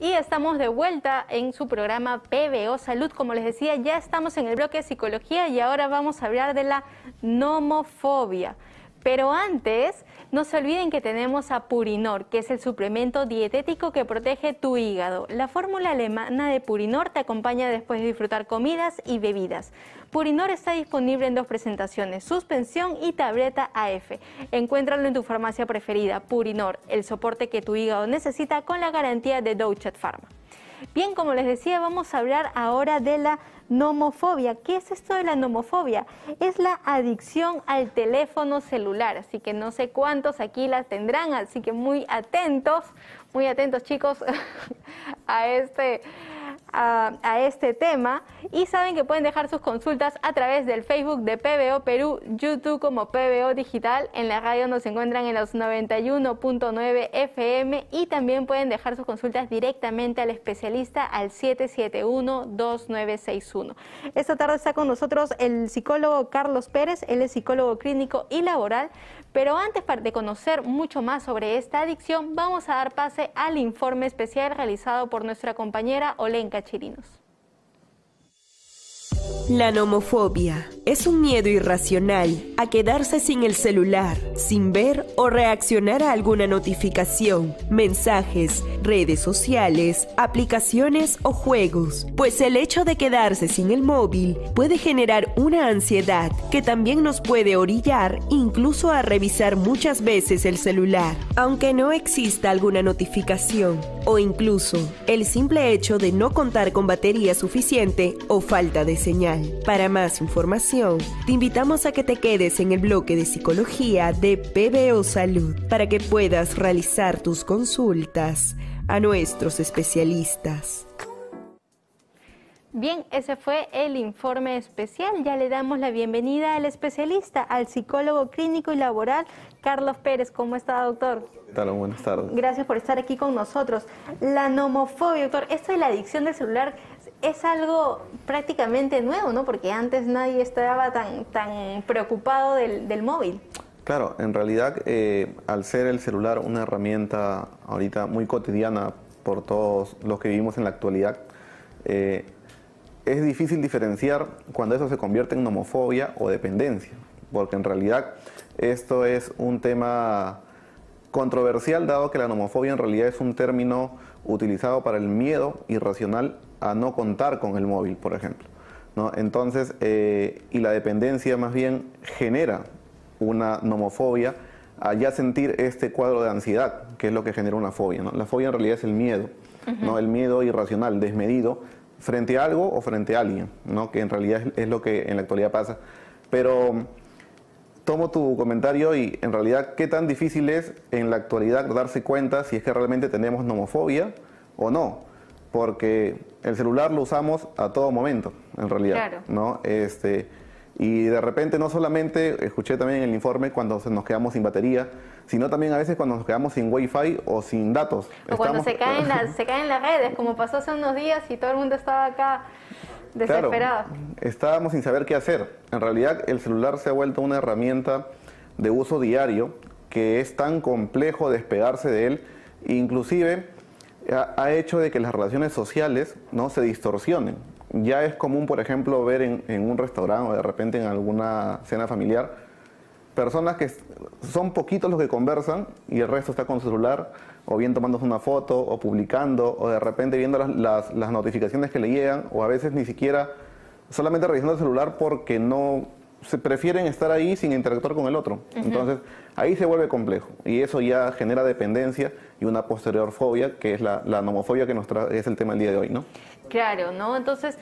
Y estamos de vuelta en su programa PBO Salud. Como les decía, ya estamos en el bloque de psicología y ahora vamos a hablar de la nomofobia. Pero antes, no se olviden que tenemos a Purinor, que es el suplemento dietético que protege tu hígado. La fórmula alemana de Purinor te acompaña después de disfrutar comidas y bebidas. Purinor está disponible en 2 presentaciones, suspensión y tableta AF. Encuéntralo en tu farmacia preferida. Purinor, el soporte que tu hígado necesita con la garantía de Douchet Pharma. Bien, como les decía, vamos a hablar ahora de la nomofobia. ¿Qué es esto de la nomofobia? Es la adicción al teléfono celular, así que no sé cuántos aquí las tendrán, así que muy atentos chicos a este tema, y saben que pueden dejar sus consultas a través del Facebook de PBO Perú, YouTube como PBO Digital, en la radio nos encuentran en los 91.9 FM y también pueden dejar sus consultas directamente al especialista al 771-2961. Esta tarde está con nosotros el psicólogo Carlos Pérez, él es psicólogo clínico y laboral, pero antes de conocer mucho más sobre esta adicción, vamos a dar pase al informe especial realizado por nuestra compañera Olenka Chirinos. La nomofobia es un miedo irracional a quedarse sin el celular, sin ver o reaccionar a alguna notificación, mensajes, redes sociales, aplicaciones o juegos, pues el hecho de quedarse sin el móvil puede generar una ansiedad que también nos puede orillar incluso a revisar muchas veces el celular, aunque no exista alguna notificación, o incluso el simple hecho de no contar con batería suficiente o falta de señal. Para más información, te invitamos a que te quedes en el bloque de psicología de PBO Salud para que puedas realizar tus consultas a nuestros especialistas. Bien, ese fue el informe especial. Ya le damos la bienvenida al especialista, al psicólogo clínico y laboral, Carlos Pérez. ¿Cómo está, doctor? ¿Qué tal? Buenas tardes. Gracias por estar aquí con nosotros. La nomofobia, doctor, esto de la adicción del celular es algo prácticamente nuevo, ¿no? Porque antes nadie estaba tan preocupado del móvil. Claro, en realidad, al ser el celular una herramienta ahorita muy cotidiana por todos los que vivimos en la actualidad, es difícil diferenciar cuando eso se convierte en nomofobia o dependencia, porque en realidad esto es un tema controversial, dado que la nomofobia en realidad es un término utilizado para el miedo irracional a no contar con el móvil, por ejemplo, ¿no? Entonces, y la dependencia más bien genera una nomofobia a ya sentir este cuadro de ansiedad, que es lo que genera una fobia, ¿no? La fobia en realidad es el miedo, ¿no? El miedo irracional, desmedido, frente a algo o frente a alguien, ¿no? Que en realidad es lo que en la actualidad pasa. Pero tomo tu comentario y en realidad, ¿qué tan difícil es en la actualidad darse cuenta si es que realmente tenemos nomofobia o no? Porque el celular lo usamos a todo momento, en realidad, claro, ¿no? Y de repente no solamente, escuché también en el informe, cuando nos quedamos sin batería, sino también a veces cuando nos quedamos sin wifi o sin datos. O cuando se caen las redes, como pasó hace unos días y todo el mundo estaba acá desesperado. Claro, estábamos sin saber qué hacer. En realidad el celular se ha vuelto una herramienta de uso diario que es tan complejo despegarse de él, inclusive ha hecho de que las relaciones sociales, ¿no?, se distorsionen. Ya es común, por ejemplo, ver en un restaurante o de repente en alguna cena familiar, personas que son poquitos los que conversan y el resto está con su celular, o bien tomándose una foto, o publicando, o de repente viendo las notificaciones que le llegan, o a veces ni siquiera solamente revisando el celular porque no se prefieren estar ahí sin interactuar con el otro. Entonces, ahí se vuelve complejo, y eso ya genera dependencia y una posterior fobia, que es la nomofobia, que es el tema del día de hoy, ¿no? Claro, ¿no? Entonces,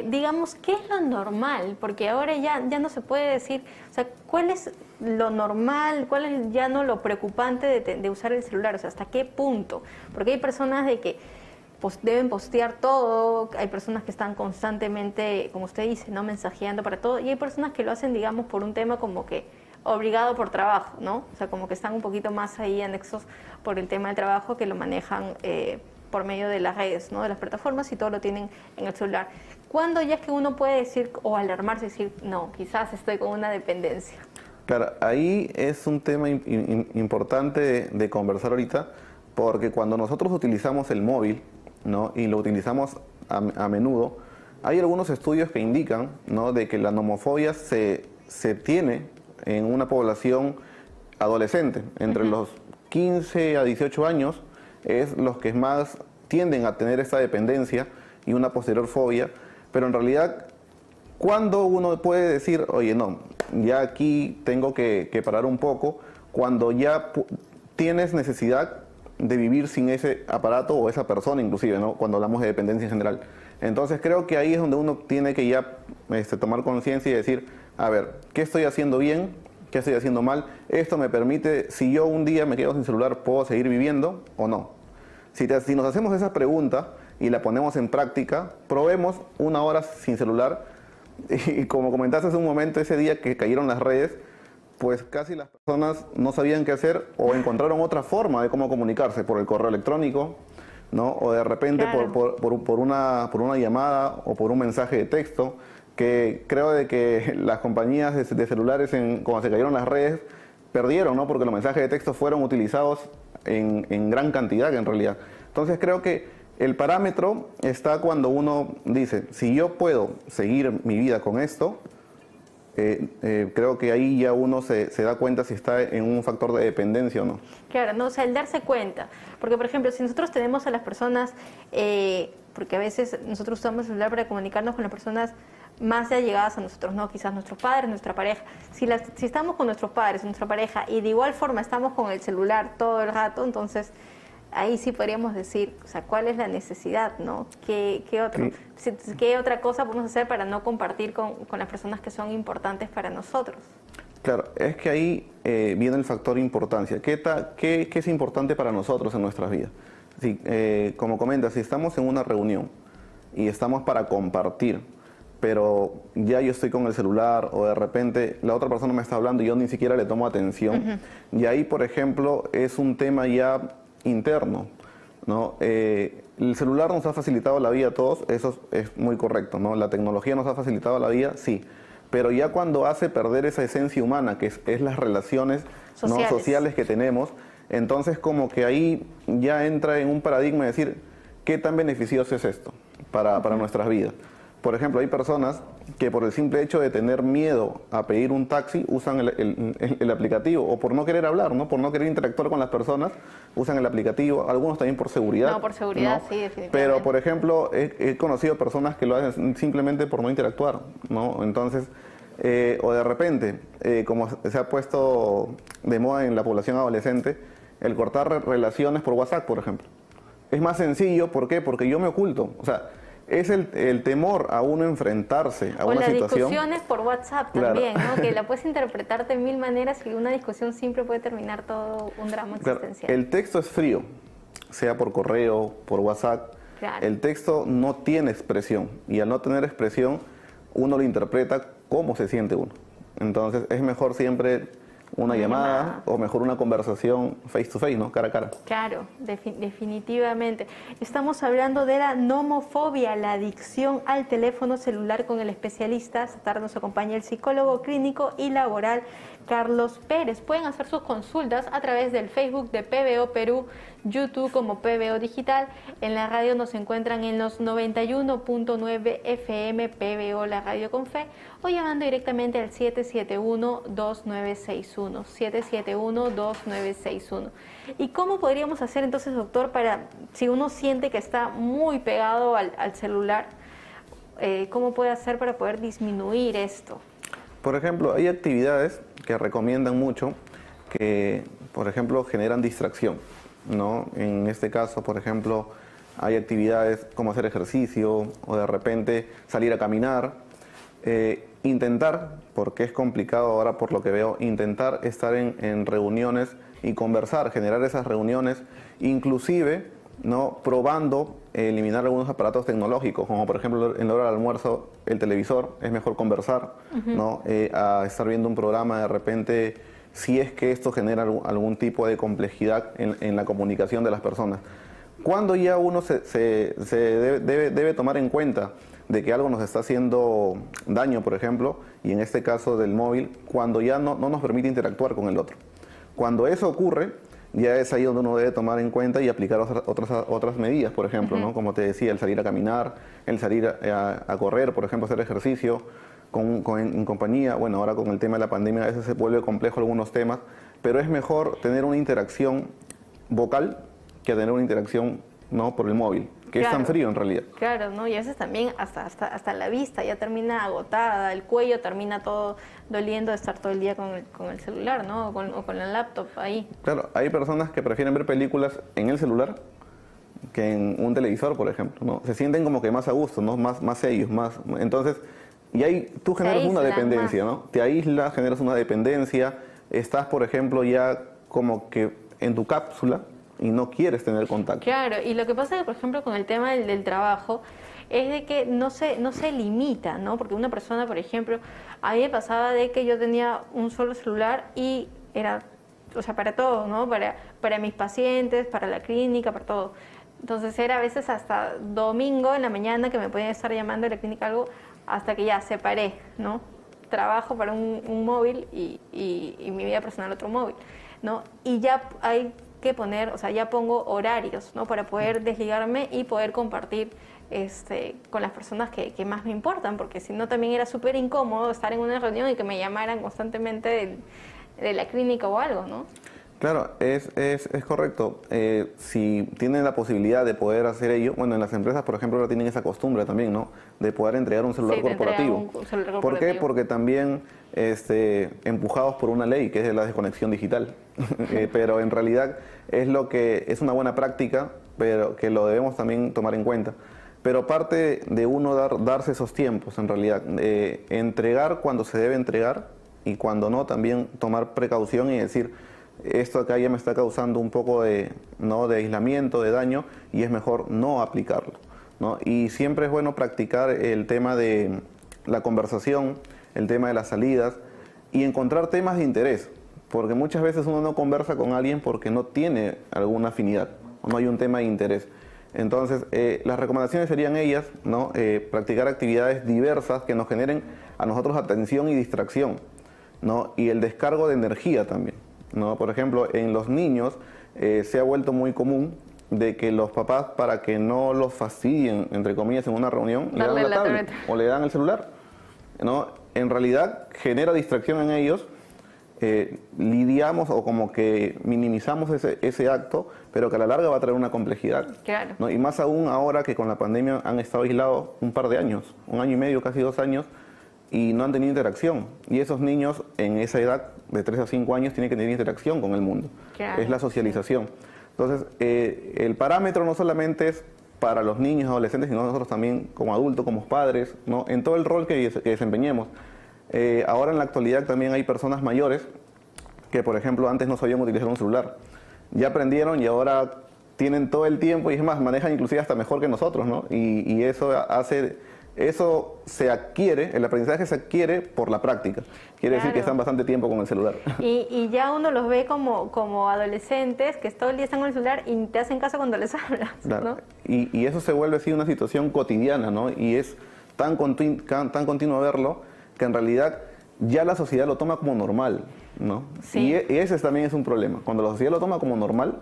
digamos, ¿qué es lo normal? Porque ahora ya no se puede decir, o sea, ¿cuál es lo normal? ¿Cuál es ya no lo preocupante de usar el celular? O sea, ¿hasta qué punto? Porque hay personas de que deben postear todo, hay personas que están constantemente, como usted dice, ¿no?, mensajeando para todo, y hay personas que lo hacen, digamos, por un tema como que obligado por trabajo, ¿no? O sea, como que están un poquito más ahí anexos por el tema del trabajo, que lo manejan por medio de las redes, ¿no?, de las plataformas, y todo lo tienen en el celular. ¿Cuándo ya es que uno puede decir, o alarmarse y decir, no, quizás estoy con una dependencia? Claro, ahí es un tema importante de conversar ahorita, porque en realidad, como tú bien lo mencionas, el celular se ha vuelto una herramienta de uso diario que es tan complejo despegarse de él, porque cuando nosotros utilizamos el móvil, ¿no? Y lo utilizamos a menudo, hay algunos estudios que indican, ¿no? De que la nomofobia se tiene en una población adolescente, entre los 15 a 18 años, es los que más tienden a tener esta dependencia y una posterior fobia, pero en realidad, ¿cuándo uno puede decir, oye, no, ya aquí tengo que parar un poco? Cuando ya tienes necesidad de vivir sin ese aparato o esa persona inclusive, ¿no? Cuando hablamos de dependencia en general. Entonces creo que ahí es donde uno tiene que ya tomar conciencia y decir, a ver, ¿qué estoy haciendo bien? ¿Qué estoy haciendo mal? Esto me permite, si yo un día me quedo sin celular, ¿puedo seguir viviendo o no? Si nos hacemos esa pregunta y la ponemos en práctica, probemos 1 hora sin celular y como comentaste hace un momento, ese día que cayeron las redes, pues casi las personas no sabían qué hacer o encontraron otra forma de cómo comunicarse, por el correo electrónico, ¿no? O de repente Claro. por una llamada o por un mensaje de texto, que creo de que las compañías de celulares, cuando se cayeron las redes, perdieron, ¿no? Porque los mensajes de texto fueron utilizados en gran cantidad en realidad. Entonces creo que el parámetro está cuando uno dice, si yo puedo seguir mi vida con esto, creo que ahí ya uno se da cuenta si está en un factor de dependencia o no. Claro, no, o sea, el darse cuenta. Porque, por ejemplo, si nosotros tenemos a las personas, porque a veces nosotros usamos el celular para comunicarnos con las personas más allegadas a nosotros, ¿no? Quizás nuestros padres, nuestra pareja. Si estamos con nuestros padres, nuestra pareja, y de igual forma estamos con el celular todo el rato, entonces ahí sí podríamos decir, o sea, ¿cuál es la necesidad, no? ¿Qué otra cosa podemos hacer para no compartir con las personas que son importantes para nosotros? Claro, es que ahí viene el factor importancia. ¿Qué es importante para nosotros en nuestras vidas? Si, como comentas, si estamos en una reunión y estamos para compartir, pero ya yo estoy con el celular o de repente la otra persona me está hablando y yo ni siquiera le tomo atención, y ahí, por ejemplo, es un tema ya interno, ¿no? El celular nos ha facilitado la vida a todos, eso es muy correcto, ¿no? La tecnología nos ha facilitado la vida, sí, pero ya cuando hace perder esa esencia humana, que es las relaciones sociales que tenemos, entonces como que ahí ya entra en un paradigma de decir, ¿qué tan beneficioso es esto para nuestras vidas? Por ejemplo, hay personas que por el simple hecho de tener miedo a pedir un taxi usan el aplicativo, o por no querer hablar, ¿no? Por no querer interactuar con las personas, usan el aplicativo, algunos también por seguridad. No, por seguridad, ¿no? sí, definitivamente. Pero, por ejemplo, he conocido personas que lo hacen simplemente por no interactuar, ¿no? Entonces, o de repente, como se ha puesto de moda en la población adolescente, el cortar relaciones por WhatsApp, por ejemplo. Es más sencillo, ¿por qué? Porque yo me oculto, o sea, es el temor a uno enfrentarse a una situación. O las discusiones por WhatsApp también, ¿no? Que la puedes interpretar de 1000 maneras y una discusión siempre puede terminar todo un drama existencial. El texto es frío, sea por correo, por WhatsApp. Claro. El texto no tiene expresión y al no tener expresión uno lo interpreta cómo se siente uno. Entonces es mejor siempre una llamada o mejor una conversación face to face, ¿no? Cara a cara. Claro, definitivamente. Estamos hablando de la nomofobia, la adicción al teléfono celular con el especialista. Esta tarde nos acompaña el psicólogo clínico y laboral Carlos Pérez. Pueden hacer sus consultas a través del Facebook de PBO Perú, YouTube como PBO Digital. En la radio nos encuentran en los 91.9 FM PBO, la radio con fe, o llamando directamente al 771-2961, 771-2961. ¿Y cómo podríamos hacer entonces, doctor, para, si uno siente que está muy pegado al celular, cómo puede hacer para poder disminuir esto? Por ejemplo, hay actividades que recomiendan mucho que, por ejemplo, generan distracción, ¿no? En este caso, por ejemplo, hay actividades como hacer ejercicio o de repente salir a caminar. Intentar, porque es complicado ahora por lo que veo, intentar estar en reuniones y conversar, generar esas reuniones, inclusive, ¿no? Probando eliminar algunos aparatos tecnológicos, como por ejemplo en la hora del almuerzo el televisor, es mejor conversar, ¿no? A estar viendo un programa de repente, si es que esto genera algún tipo de complejidad en la comunicación de las personas. Cuando ya uno debe tomar en cuenta de que algo nos está haciendo daño, por ejemplo, y en este caso del móvil, cuando ya no nos permite interactuar con el otro. Cuando eso ocurre, ya es ahí donde uno debe tomar en cuenta y aplicar otras medidas, por ejemplo, ¿no? Como te decía, el salir a caminar, el salir a correr, por ejemplo, hacer ejercicio en compañía. Bueno, ahora con el tema de la pandemia a veces se vuelve complejo algunos temas, pero es mejor tener una interacción vocal que tener una interacción, ¿no?, por el móvil, que es tan frío en realidad. Claro, ¿no? Y a veces también hasta la vista ya termina agotada, el cuello termina todo doliendo de estar todo el día con el celular, ¿no? O con la laptop ahí. Claro, hay personas que prefieren ver películas en el celular que en un televisor, por ejemplo, ¿no? Se sienten como que más a gusto, ¿no? Más ellos, más... Entonces, y ahí tú generas una dependencia, ¿no? Te aíslas, generas una dependencia, estás, por ejemplo, ya como que en tu cápsula y no quieres tener contacto. Claro, y lo que pasa, por ejemplo, con el tema del trabajo, es de que no se limita, ¿no? Porque una persona, por ejemplo, a mí me pasaba de que yo tenía un solo celular y era, o sea, para todo, ¿no? Para mis pacientes, para la clínica, para todo. Entonces era a veces hasta domingo en la mañana que me podían estar llamando de la clínica algo, hasta que ya separé, ¿no? Trabajo para un móvil y mi vida personal otro móvil, ¿no? Y ya hay que poner, o sea, ya pongo horarios, ¿no? Para poder desligarme y poder compartir con las personas que más me importan, porque si no también era súper incómodo estar en una reunión y que me llamaran constantemente de la clínica o algo, ¿no? Claro, es correcto. Si tienen la posibilidad de poder hacer ello, bueno, en las empresas, por ejemplo, ahora tienen esa costumbre también, ¿no? De poder entregar un celular corporativo. Un celular corporativo. ¿Por qué? Porque también empujados por una ley que es la desconexión digital. Pero en realidad es una buena práctica, pero que lo debemos también tomar en cuenta. Pero parte de uno darse esos tiempos, en realidad. Entregar cuando se debe entregar y cuando no, también tomar precaución y decir, esto acá ya me está causando un poco de aislamiento, de daño, y es mejor no aplicarlo, ¿no? Y siempre es bueno practicar el tema de la conversación, el tema de las salidas y encontrar temas de interés, porque muchas veces uno no conversa con alguien porque no tiene alguna afinidad o no hay un tema de interés. Entonces, las recomendaciones serían ellas, ¿no? Practicar actividades diversas que nos generen a nosotros atención y distracción, ¿no? Y el descargo de energía también, ¿no? Por ejemplo, en los niños se ha vuelto muy común de que los papás, para que no los fastidien, entre comillas, en una reunión, le dan la tablet o le dan el celular, ¿no? En realidad genera distracción en ellos, lidiamos o como que minimizamos ese acto, pero que a la larga va a traer una complejidad. Claro. ¿No? Y más aún ahora que con la pandemia han estado aislados un par de años, 1 año y medio, casi 2 años, y no han tenido interacción. Y esos niños en esa edad, de 3 a 5 años, tienen que tener interacción con el mundo. Claro. Es la socialización. Entonces, el parámetro no solamente es para los niños, adolescentes, sino nosotros también como adultos, como padres, ¿no? En todo el rol que desempeñemos. Ahora en la actualidad también hay personas mayores que, por ejemplo, antes no sabían utilizar un celular. Ya aprendieron y ahora tienen todo el tiempo y es más, manejan inclusive hasta mejor que nosotros, ¿no? Y eso se adquiere, el aprendizaje se adquiere por la práctica. Quiere decir que están bastante tiempo con el celular. Y ya uno los ve como adolescentes que todo el día están con el celular y te hacen caso cuando les hablas, Claro. ¿no? Y eso se vuelve así una situación cotidiana, ¿no? Y es tan continuo verlo que en realidad ya la sociedad lo toma como normal, ¿no? Sí. Y ese también es un problema. Cuando la sociedad lo toma como normal,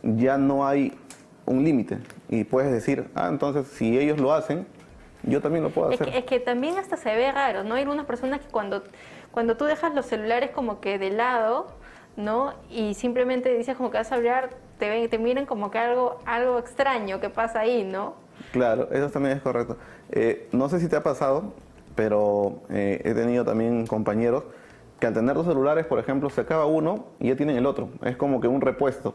ya no hay un límite. Y puedes decir, entonces si ellos lo hacen, yo también lo puedo hacer. Es que también hasta se ve raro, ¿no? Hay algunas personas que cuando tú dejas los celulares como que de lado, ¿no? Y simplemente dices como que vas a hablar, te miran como que algo extraño que pasa ahí, ¿no? Claro, eso también es correcto. No sé si te ha pasado, pero he tenido también compañeros que al tener los celulares, por ejemplo, se acaba uno y ya tienen el otro. Es como que un repuesto.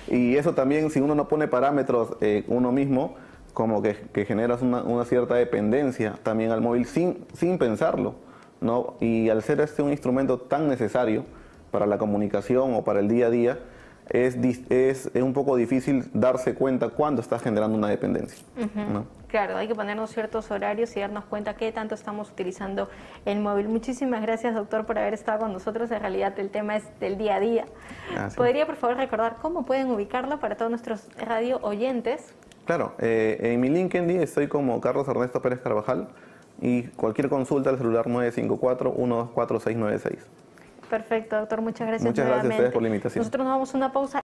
Y eso también, si uno no pone parámetros uno mismo, como que generas una cierta dependencia también al móvil sin pensarlo, ¿no? Y al ser un instrumento tan necesario para la comunicación o para el día a día, es un poco difícil darse cuenta cuando estás generando una dependencia, ¿no? Claro, hay que ponernos ciertos horarios y darnos cuenta qué tanto estamos utilizando el móvil. Muchísimas gracias, doctor, por haber estado con nosotros. En realidad el tema es del día a día. Gracias. ¿Podría, por favor, recordar cómo pueden ubicarlo para todos nuestros radio oyentes? Claro, en mi LinkedIn estoy como Carlos Ernesto Pérez Carvajal y cualquier consulta al celular 954-124-696. Perfecto, doctor. Muchas gracias. Muchas gracias a ustedes por la invitación. Nosotros nos vamos a una pausa.